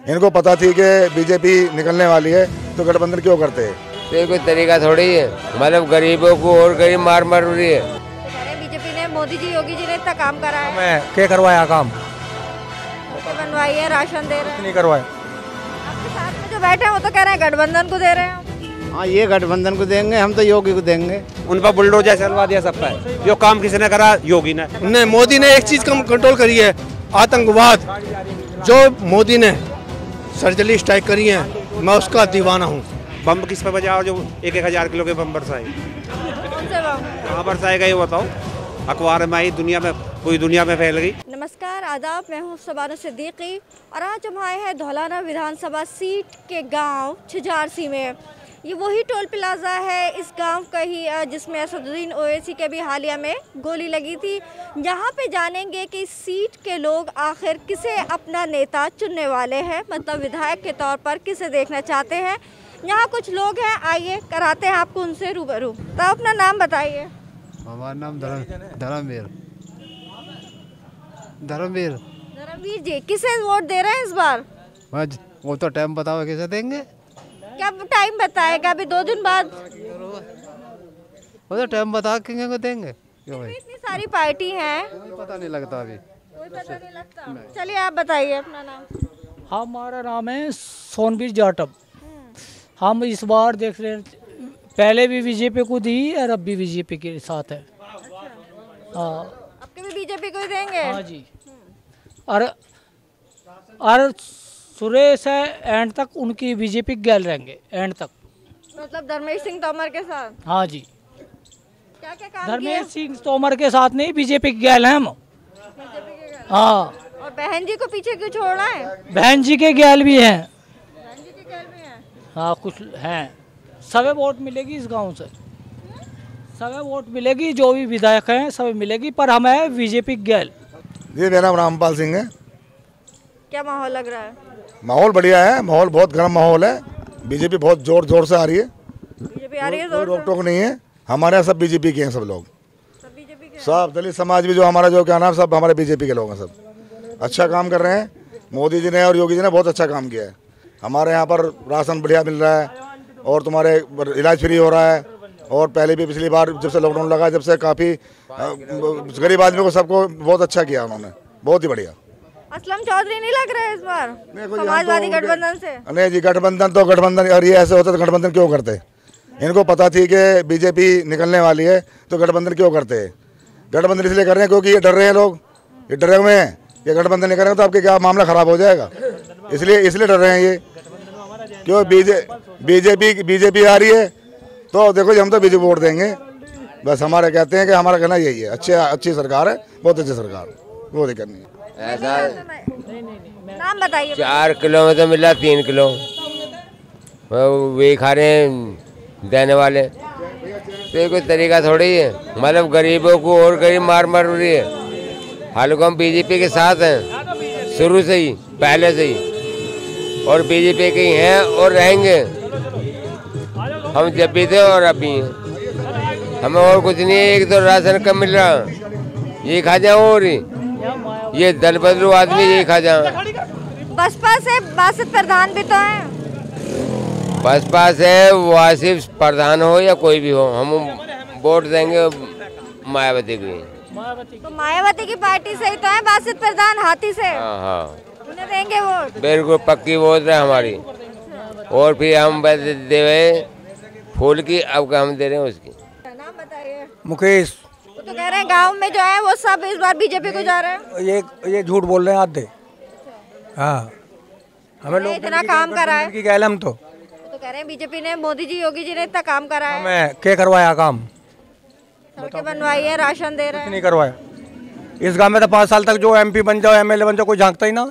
इनको पता थी कि बीजेपी निकलने वाली है तो गठबंधन क्यों करते हैं? तो कोई तरीका थोड़ी है, मतलब गरीबों को और गरीब मार रही है। बीजेपी ने, मोदी जी, योगी जी ने इतना काम करा है। मैं क्या करवाया काम? बनवाई है, राशन दे रहे हैं। नहीं करवाया। आपके साथ में जो बैठे हैं वो तो कह रहे हैं गठबंधन को दे रहे हैं। हाँ, ये गठबंधन को देंगे, हम तो योगी को देंगे। उन पर बुलडोजर चलवा दिया सब पर। जो काम किसी ने करा, योगी ने। नहीं, मोदी ने एक चीज कम कंट्रोल करी है, आतंकवाद। जो मोदी ने सर्जिकल स्ट्राइक करी है, मैं उसका दीवाना हूँ। बम किस पे बजाओ जो 1,000 किलो के बम बरसाए? कौन से बम? कहाँ बरसाएगा ये बताओ? अखबार में आई, दुनिया में, पूरी दुनिया में फैल गई। नमस्कार, आदाब, मैं हूँ शबाना सिद्दीकी और आज हम आए हैं धौलाना विधानसभा सीट के गांव छिजारसी में। ये वही टोल प्लाजा है इस गांव का ही जिसमें असदुद्दीन ओवैसी के भी हालिया में गोली लगी थी। यहाँ पे जानेंगे कि इस सीट के लोग आखिर किसे अपना नेता चुनने वाले हैं, मतलब विधायक के तौर पर किसे देखना चाहते हैं। यहाँ कुछ लोग हैं, आइए कराते हैं आपको उनसे रूबरू। तो अपना नाम बताइए। हमारा नाम धर्मवीर। धर्मवीर जी, किसे वोट दे रहे हैं इस बार? वो तो टाइम बताओ कैसे देंगे? क्या टाइम बताएगा? अभी 2 दिन बाद। वो तो टाइम बता के देंगे। क्यों भाई? इतनी सारी पार्टी हैं, पता नहीं लगता अभी। कोई पता नहीं लगता। चलिए आप बताइए अपना नाम। हमारा नाम है सोनबीर जाटव। हम इस बार देख रहे हैं, पहले भी बीजेपी को दी और अब भी बीजेपी के साथ है। हाँ, आपके भी बीजेपी को ही देंगे? हाँ जी। और सुरेश है एंड तक उनकी बीजेपी गैल रहेंगे एंड तक, मतलब धर्मेश सिंह तोमर के साथ। हाँ जी। क्या क्या काम धर्मेश सिंह तोमर के साथ नहीं, बीजेपी के गैल हैं हम। हाँ। और बहन जी को पीछे क्यों छोड़ा है? बहन जी के गैल भी हैं। बहन जी के गैल भी हैं। हाँ, कुछ हैं। सभी वोट मिलेगी इस गांव से, सभी वोट मिलेगी, जो भी विधायक हैं सभी मिलेगी, पर हम है बीजेपी गैल। जी, मेरा नाम रामपाल सिंह है। क्या माहौल लग रहा है? माहौल बढ़िया है, माहौल बहुत गर्म माहौल है। बीजेपी बहुत जोर से आ रही है। बीजेपी आ रही है कोई जोर रोक टोक नहीं है। हमारे यहाँ सब बीजेपी के हैं, सब लोग, सब बीजेपी के। सब दलित समाज भी जो हमारा जो क्या नाम, सब हमारे बीजेपी के लोग हैं। सब अच्छा काम कर रहे हैं। मोदी जी ने और योगी जी ने बहुत अच्छा काम किया है। हमारे यहाँ पर राशन बढ़िया मिल रहा है और तुम्हारे इलाज फ्री हो रहा है। और पहले भी पिछली बार जब से लॉकडाउन लगा, जब से काफ़ी गरीब आदमी को सबको बहुत अच्छा किया उन्होंने, बहुत ही बढ़िया। असलम चौधरी नहीं लग रहा है इस बार समाजवादी गठबंधन से? नहीं जी, गठबंधन और ये ऐसे होता तो गठबंधन क्यों करते? इनको पता थी कि बीजेपी निकलने वाली है तो गठबंधन क्यों करते हैं? गठबंधन इसलिए कर रहे हैं क्योंकि ये डर रहे हैं लोग, ये डरे हुए हैं कि गठबंधन नहीं करेंगे तो आपके क्या मामला खराब हो जाएगा, इसलिए डर रहे हैं ये। क्यों? बीजेपी आ रही है तो देखो जी, हम तो बीजेपी वोट देंगे। बस हमारे कहते हैं कि हमारा कहना यही है, अच्छी सरकार है, बहुत अच्छी सरकार, वो दिक्कत नहीं है। ऐसा नाम बताइए। 4 किलो में तो मिला 3 किलो, वे खा रहे हैं देने वाले। तो ये कोई तरीका थोड़ी है, मतलब गरीबों को और गरीब मार रही है। हालांकि हम बीजेपी के साथ हैं शुरू से ही, पहले से ही, और बीजेपी के ही हैं और रहेंगे। हम जब भी थे और अभी हैं। हमें और कुछ नहीं है, एक तो राशन कम मिल रहा, ये खा जाओ, और ये दल बदलू आदमी ये खा जाओ। बसपा से बासित प्रधान भी तो है। बसपा से वासिफ प्रधान हो या कोई भी हो, हम वोट देंगे मायावती की। तो मायावती की पार्टी से ही तो है बासित प्रधान, हाथी से। हाँ, उन्हें देंगे वोट। बिल्कुल पक्की वोट है हमारी। और फिर हम देवे फूल की, अब हम दे रहे हैं उसकी। नाम बताइए। मुकेश। तो कह रहे हैं गांव में जो है वो सब इस बार बीजेपी को जा रहे हैं। ये झूठ बोल रहे हैं आधे। हाँ, हमें लोग इतना काम करा है की गैल हम तो कह रहे हैं बीजेपी ने, मोदी जी, योगी जी ने इतना काम करा है। मैं क्या करवाया काम? सड़कें बनवाई है, राशन दे रहे हैं। नहीं करवाया। इस गांव में तो 5 साल तक जो MP बन जाओ, MLA बन जाओ, कोई झांकता ही ना।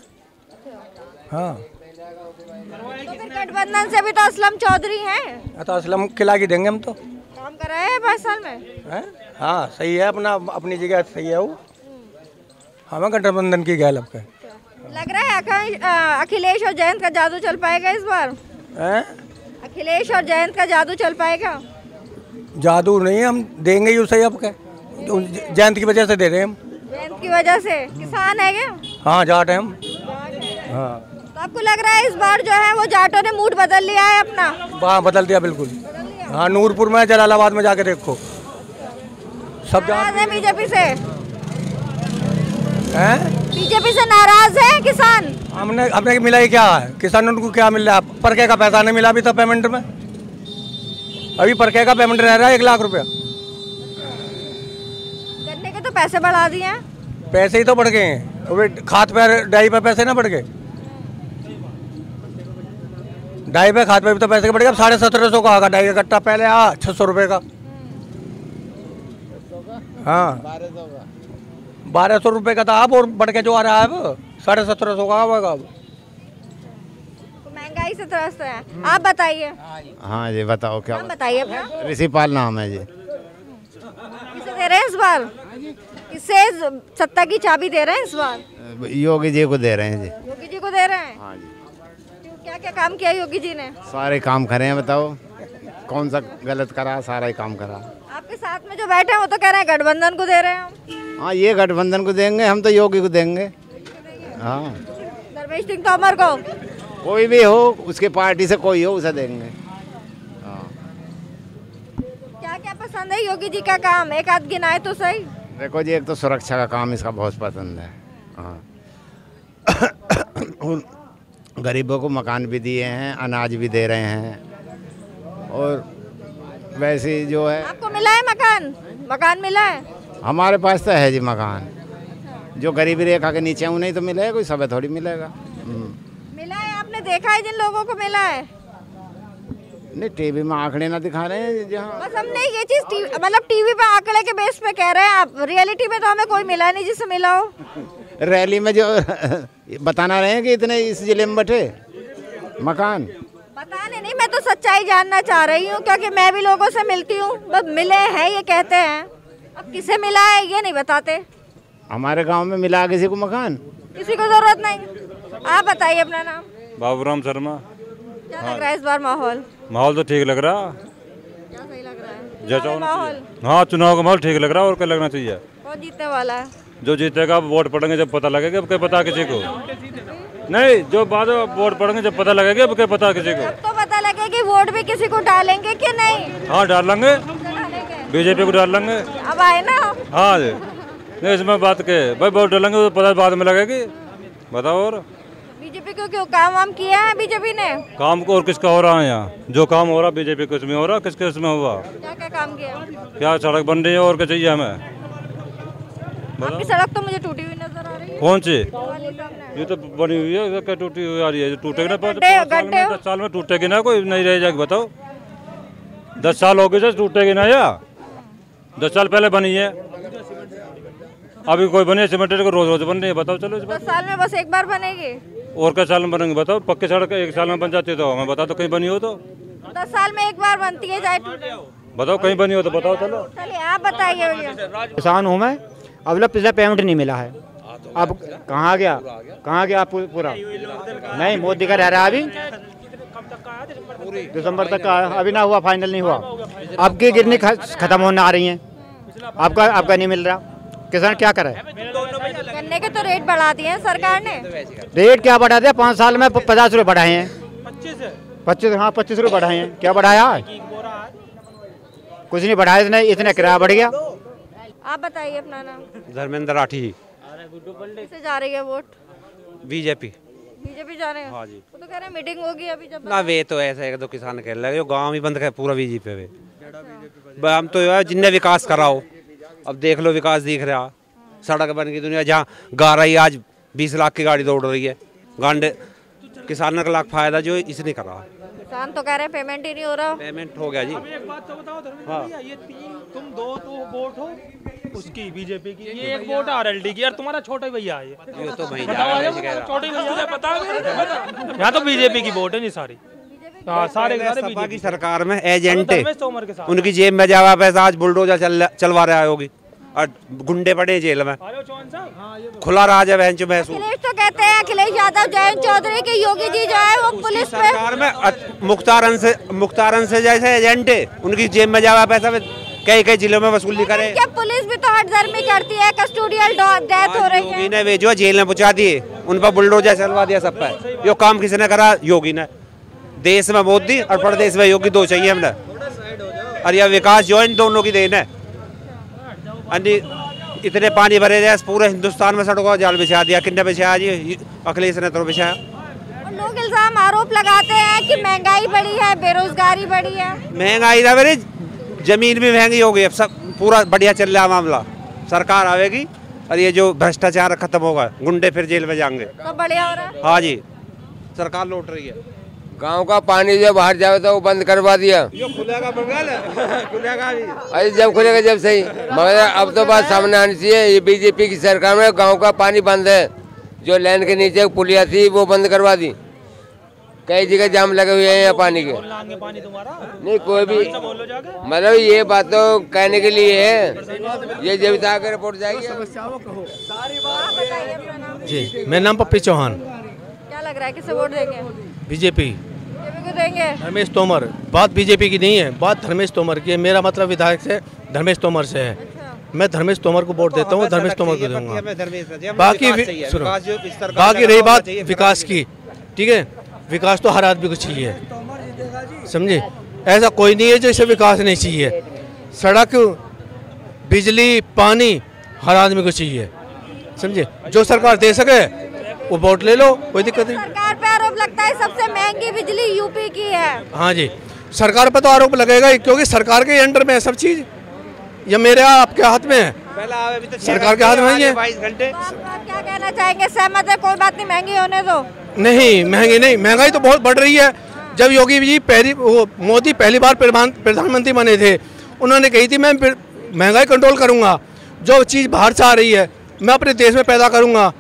हाँ, तो फिर गठबंधन से भी तो असलम चौधरी हैं। तो असलम खिला के देंगे हम तो। काम करा है 5 साल में है? हाँ, सही है, अपनी जगह सही है वो। हमें गठबंधन की गैल अब लग रहा है अखिलेश और जयंत का जादू चल पाएगा इस बार? अखिलेश और जयंत का जादू चल पाएगा? जादू नहीं, हम देंगे ही सही। अब क्या, जयंत की वजह से दे रहे हैं हम। जयंत की वजह से? किसान है क्या? हाँ, जाट है हम। हाँ। तो आपको लग रहा है इस बार जो है वो जाटों ने मूड बदल लिया है अपना? हाँ, बदल दिया बिल्कुल। हाँ, नूरपुर में, जलालाबाद में जाके देखो, सब नाराज है बीजेपी से? हैं? बीजेपी से नाराज है किसान? हमने मिला ही क्या है? किसानों को क्या मिल रहा है? परके का पैसा नहीं मिला अभी तक पेमेंट में। अभी परके का पेमेंट रह रहा है 1 लाख रुपया। गन्ने के तो पैसे बढ़ा दिए हैं। पैसे ही तो बढ़ गए हैं। खाद पे, डाई पे पैसे ना बढ़ गए? डाई पे, खाद पे भी तो पैसे बढ़ गए। अब 1750 का आगा डाई का कट्टा, पहले 600 रुपये का। हाँ, 1200 रुपये का था अब, और बढ़ के जो आ रहा है अब 1750 का होगा अब। तो महंगाई से त्रस्त है। आप बताइए। हाँ जी, बताओ क्या? नाम बताइए अपना। ऋषिपाल नाम है जी। किसे दे रहे हैं इस बार? किसे सत्ता की चाबी दे रहे हैं इस बार? योगी जी को दे रहे हैं जी। योगी जी को दे रहे हैं? हाँ जी। क्या क्या काम किया योगी जी ने? सारे काम करे हैं, बताओ कौन सा गलत करा? सारा ही काम करा। आपके साथ में जो बैठे हैं वो तो कह रहे हैं गठबंधन को दे रहे हैं हम। हाँ, ये गठबंधन को देंगे, हम तो योगी को देंगे। हाँ, धर्मेश सिंह तोमर को? कोई भी हो, उसकी पार्टी से कोई हो, उसे देंगे। हाँ। क्या क्या पसंद है योगी जी का काम? एक आध गिनाए तो सही। देखो जी, एक तो सुरक्षा का काम इसका बहुत पसंद है। हाँ। गरीबों को मकान भी दिए हैं, अनाज भी दे रहे हैं, और वैसे जो है। आपको मिला है मकान? मकान मिला है? हमारे पास तो है जी मकान। जो गरीबी रेखा के नीचे उन्हें तो मिलेगा, कोई सब थोड़ी मिलेगा। मिला है? आपने देखा है जिन लोगों को मिला है? नहीं, टीवी में आंकड़े ना दिखा रहे हैं जहाँ। बस हमने ये चीज मतलब टीवी पे आंकड़े के बेस पे कह रहे हैं आप। रियलिटी में तो हमें कोई मिला नहीं जिससे मिला हो। रैली में जो बताना रहे हैं कि इतने इस जिले में बैठे मकान। बताने नहीं, मैं तो सच्चाई जानना चाह रही हूँ, क्योंकि मैं भी लोगों से मिलती हूँ। बस मिले हैं ये कहते हैं, अब किसे मिला है ये नहीं बताते। हमारे गांव में मिला किसी को मकान? किसी को जरूरत नहीं। आप बताइए अपना नाम। बाबूराम शर्मा। क्या लग रहा है इस बार माहौल? माहौल तो ठीक लग रहा। क्या सही लग रहा है? जैसा माहौल? हाँ, चुनाव का माहौल ठीक लग रहा है, और क्या लगना चाहिए? कौन जीतने वाला है? जो जीतेगा वोट पड़ेंगे जब पता लगेगा, अब क्या पता किसी को? नहीं, जो बाद वोट पड़ेंगे जब पता लगेगा, अब क्या पता किसी को? तो पता लगे कि वोट भी किसी को डालेंगे कि नहीं। हाँ, डाल लेंगे, बीजेपी को डाल लेंगे। अब आए ना। हाँ जी, नहीं इसमें बात के भाई, वोट डालेंगे तो पता बाद में लगेगी। बताओ। और बीजेपी को क्यों? काम वाम किया है बीजेपी ने? काम को और किसका हो रहा है यहाँ? जो काम हो रहा बीजेपी को उसमें हो रहा, किसके उसमें हुआ? क्या क्या काम किया? क्या सड़क बन रही है, और क्या चाहिए हमें? आपकी सड़क तो मुझे टूटी हुई नजर आ रही है। कौन सी? ये तो बनी हुई है, क्या टूटी हुई आ रही है? टूटेगी ना 10 साल में टूटेगी ना, कोई नहीं रह जाएगी। बताओ, 10 साल हो गए टूटेगी ना? या 10 साल पहले बनी है, अभी कोई बनी है? सीमेंटेड को रोज रोज बन रही है। बताओ। चलो 10 साल में बस एक बार बनेगी? और क्या साल में बनेंगे? बताओ। पक्की सड़क 1 साल में बन जाती है तो हमें बताओ, तो कहीं बनी हो तो? 10 साल में एक बार बनती है, चाहे बताओ कहीं बनी हो तो बताओ। चलो चलिए आप बताइए भैया। किसान हूँ मैं, अब लोग पिछला पेमेंट नहीं मिला है। अब कहाँ गया पूरा? नहीं, मोदी का रह रहा है अभी, दिसंबर तक का, अभी ना हुआ, फाइनल नहीं हुआ। अब की गिरनी खत्म होने आ रही है, आपका नहीं मिल रहा। किसान क्या करे? गन्ने के तो रेट बढ़ा दिए हैं सरकार ने। रेट क्या बढ़ा दिया? 5 साल में 50 रुपये बढ़ाए हैं। 25? हाँ, 25 रुपये बढ़ाए हैं। क्या बढ़ाया? कुछ नहीं बढ़ाया, इतने किराया बढ़ गया। आप बताइए अपना नाम। धर्मेंद्र राठी। किसे जा रही है वोट? बीजेपी। बीजेपी जा रहे हैं? हाँ जी। वो तो कह रहे हैं मीटिंग होगी अभी। जब ना वे तो ऐसा है, तो किसान कह रहे गाँव ही बंद कर पूरा बीजेपी पे। हम तो जिनने विकास कराओ, अब देख लो विकास दिख रहा। सड़क बन गई दुनिया, जहाँ गा रही आज 20 लाख की गाड़ी दौड़ रही है। गांडे किसानों का लाख फायदा जो इसने करा। किसान तो कह रहे हैं पेमेंट ही नहीं हो रहा। पेमेंट हो गया जी। एक बात तो बताओ धर्मेंद्र, ये 3 तुम 2 तो वोट हो उसकी बीजेपी की, ये एक वोट आरएलडी की, और तुम्हारा छोटे भैया है ये तो भाई छोटे भैया पता है। यहाँ तो बीजेपी की वोट है नहीं सारी। हाँ, सारे बीजेपी की सरकार में एजेंट है, उनकी जेब में जावा पैसा। आज बुलडोजर चलवा रहा होगी, और गुंडे पड़े जेल में, खुला राज है। महसूस अखिलेश तो कहते हैं, अखिलेश यादव, जयंत चौधरी के योगी जी जो है वो पुलिस सरकार में मुख्तार अंसारी जैसे एजेंट है, उनकी जेब में जावा पैसा कई कई जिलों में वसूली करे। क्या पुलिस भी तो हठधर्मी करती है, कस्टोडियल डेथ हो रही है। योगी ने वे जो जेल में पहुंचा दिए, उन पर बुलडोजर चलवा दिया सब पर। यो काम किसने करा? योगी ने। देश में मोदी और प्रदेश में योगी, दो चाहिए हमने। और यह विकास जो है इन दोनों की देन है। इतने पानी भरे जाए पूरे हिंदुस्तान में, सड़कों का जाल बिछा दिया। किन्ने बिछाया जी? अखिलेश ने तो बिछाया। लोग इल्जाम आरोप लगाते हैं कि महंगाई बढ़ी है, बेरोजगारी बढ़ी है। महंगाई ना मेरी जमीन भी महंगी हो गई। अब सब पूरा बढ़िया चल रहा मामला। सरकार आवेगी और ये जो भ्रष्टाचार खत्म होगा, गुंडे फिर जेल में जाएंगे, तो बढ़िया हो रहा है। हाँ जी, सरकार लौट रही है। गांव का पानी जो बाहर जावे तो वो बंद करवा दिया। खुलेगा खुलेगा भी। अरे जब खुलेगा जब सही, मगर अब तो बात सामने आनी चाहिए। ये बीजेपी की सरकार में गांव का पानी बंद है। जो लैंड के नीचे पुलिया थी वो बंद करवा दी। कई जगह जाम लगे हुए हैं यहाँ पानी के। नहीं कोई भी मतलब ये बात तो कहने के लिए है, ये जब तक रिपोर्ट जाएगी। जी, मेरा नाम पप्पी चौहान। क्या लग रहा है किसे वोट देंगे? बीजेपी को देंगे। धर्मेश तोमर। बात बीजेपी की नहीं है, बात धर्मेश तोमर की है। मेरा मतलब विधायक से धर्मेश तोमर से है। मैं धर्मेश तोमर को वोट देता हूँ, धर्मेश तोमर को दूंगा। बाकी रही बात विकास की, ठीक है, विकास तो हर आदमी को चाहिए, समझे। ऐसा कोई नहीं है जैसे विकास नहीं चाहिए। सड़क, बिजली, पानी हर आदमी को चाहिए, समझे। जो सरकार दे सके वो वोट ले लो, कोई दिक्कत नहीं। सरकार पे आरोप लगता है सबसे महंगी बिजली यूपी की है। हाँ जी, सरकार पे तो आरोप लगेगा ही, क्योंकि सरकार के अंडर में है सब चीज। ये मेरे आपके हाथ में है, सरकार के हाथ में ही है। 22 घंटे। आप क्या कहना चाहेंगे? सहमत है? कोई बात नहीं, महंगी होने दो। नहीं, महंगी नहीं, महंगाई तो बहुत बढ़ रही है। जब योगी जी मोदी पहली बार प्रधानमंत्री बने थे, उन्होंने कही थी मैं महंगाई कंट्रोल करूंगा। जो चीज़ बाहर से आ रही है मैं अपने देश में पैदा करूंगा,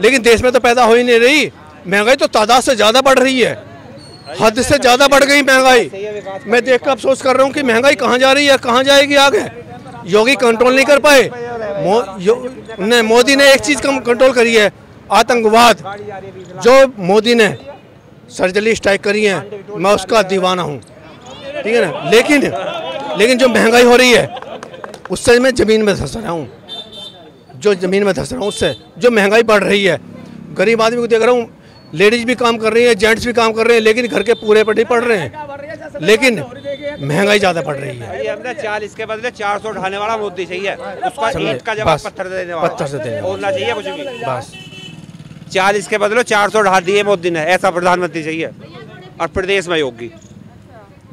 लेकिन देश में तो पैदा हो ही नहीं रही। महंगाई तो तादाद से ज़्यादा बढ़ रही है, हद से ज़्यादा बढ़ गई महंगाई। मैं देख कर अफसोस कर रहा हूँ कि महंगाई कहाँ जा रही है, कहाँ जाएगी आगे। योगी कंट्रोल नहीं कर पाए। मोदी ने एक चीज़ कंट्रोल करी है, आतंकवाद। जो मोदी ने सर्जिकल स्ट्राइक करी है, मैं उसका दीवाना हूँ, ठीक है ना। लेकिन जो महंगाई हो रही है उससे मैं ज़मीन में धंस रहा हूँ। जो ज़मीन में धंस रहा हूँ उससे, जो महंगाई बढ़ रही है, गरीब आदमी को देख रहा हूँ। लेडीज भी काम कर रही है, जेंट्स भी काम कर रहे हैं, लेकिन घर के पूरे पर नहीं पड़ रहे हैं, लेकिन महंगाई ज़्यादा बढ़ रही है। ये हमने 40 के बदले 400 उठाने वाला मोदी चाहिए। उसका ईंट का जवाब पत्थर देने वाला, पत्थर से देने बोलना चाहिए कुछ भी। बस 40 के बदले 400 उठा दिए मोदी ने, ऐसा प्रधानमंत्री चाहिए। और प्रदेश में योगी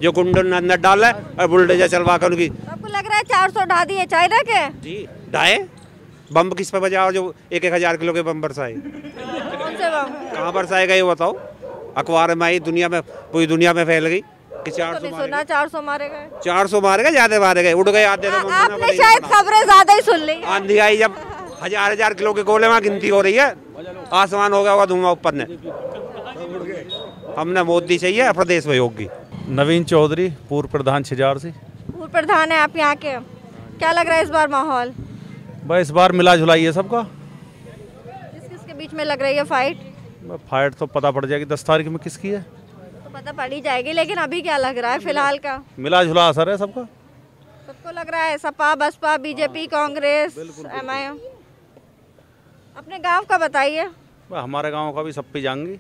जो गुंडों ने अंदर डाला और बुलडोजर चलवा कर उनकी। आपको लग रहा है 400 उठा दिए चाइना के? जी, ढाए बम किस पे बजाओ जो 1,000 किलो के बम बरसाए? कौन से बम? कहाँ बरसाएगा ये बताओ? अखबार में आई, दुनिया में, पूरी दुनिया में फैल गई कि 400 सुना 400 मारे गए। 400 मारे गए, ज्यादा मारे गए, उड़ गए आधे। आपने शायद खबरें ज्यादा ही सुन ली। आंधी आई जब 1000 किलो के गोले वहाँ गिनती हो रही है, आसमान हो गया होगा धुआं ऊपर ने। हमने मोदी चाहिए, प्रदेश में योगी। नवीन चौधरी, पूर्व प्रधान छिजार से। पूर्व प्रधान है आप यहाँ के, क्या लग रहा है इस बार माहौल? भाई इस बार मिला जुलाई है सबका। किस किस के बीच में लग रही है फाइट? फाइट तो पता पड़ जाएगी 10 तारीख में किसकी है, तो पता पड़ ही जाएगी, लेकिन अभी क्या लग रहा है फिलहाल का? मिला जुला असर है सबका। सबको लग रहा है सपा, बसपा, बीजेपी, कांग्रेस, MIM। अपने गांव का बताइए। हमारे गांव का भी सब पे जाएंगी।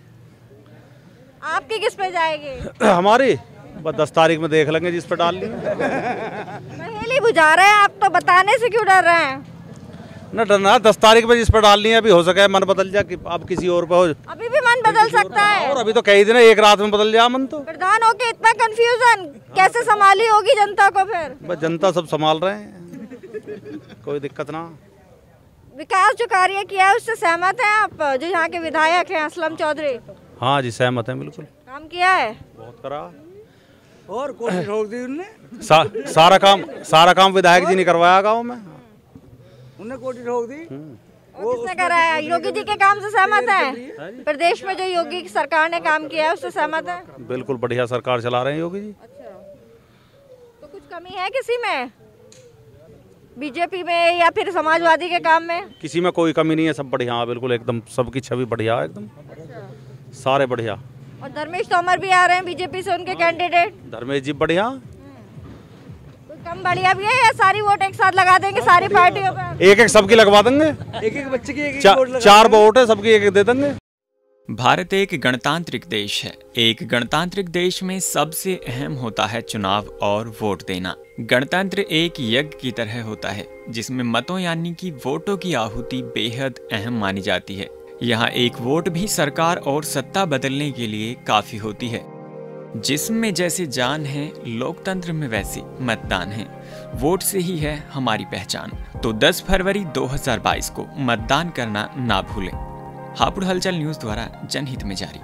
आपकी किस पे जाएगी? हमारी बस 10 तारीख में देख लेंगे जिस पर डाल ली। पहेली बुझा रहे हैं आप तो, बताने से क्यों डर रहे हैं? न डरना, 10 तारीख में जिस पर डालनी है। अभी हो सके मन बदल जाए कि अब किसी और पे हो। अभी भी मन बदल सकता है। और अभी तो कई दिन है, एक रात में बदल जाए मन तो। प्रधान होके इतना कंफ्यूजन कैसे संभाली होगी जनता को फिर? बस जनता सब संभाल रहे हैं, कोई दिक्कत ना। विकास जो कार्य किया है उससे सहमत हैं आप? जो यहाँ के विधायक हैं असलम चौधरी। हाँ जी, सहमत है, बिल्कुल। काम किया है बहुत करा, और कोशिश हो दी उनने। सारा काम विधायक जी ने करवाया गाँव में, उन्हें कोशिश हो दी। वो किसने कराया? योगी जी के काम से सहमत है? प्रदेश में जो योगी की सरकार ने काम किया है उससे सहमत है? बिल्कुल बढ़िया सरकार चला रहे हैं योगी जी। अच्छा, तो कुछ कमी है किसी में, बीजेपी में या फिर समाजवादी के काम में? किसी में कोई कमी नहीं है, सब बढ़िया, बिल्कुल एकदम सबकी छवि बढ़िया है एकदम। सारे बढ़िया। और धर्मेश तोमर भी आ रहे हैं बीजेपी से, उनके कैंडिडेट। धर्मेश जी बढ़िया। तो कम बढ़िया भी है या सारी वोट एक साथ लगा देंगे सारी पार्टियों पे? एक एक सबकी लगवा देंगे, एक बच्चे की एक चार वोट है, सबकी एक एक दे देंगे। भारत एक गणतांत्रिक देश है। एक गणतांत्रिक देश में सबसे अहम होता है चुनाव और वोट देना। गणतंत्र एक यज्ञ की तरह होता है जिसमें मतों यानी कि वोटों की आहुति बेहद अहम मानी जाती है। यहाँ एक वोट भी सरकार और सत्ता बदलने के लिए काफी होती है। जिसमें जैसे जान है, लोकतंत्र में वैसे मतदान है। वोट से ही है हमारी पहचान। तो 10 फरवरी 2022 को मतदान करना ना भूलें। हापुड़ हलचल न्यूज़ द्वारा जनहित में जारी।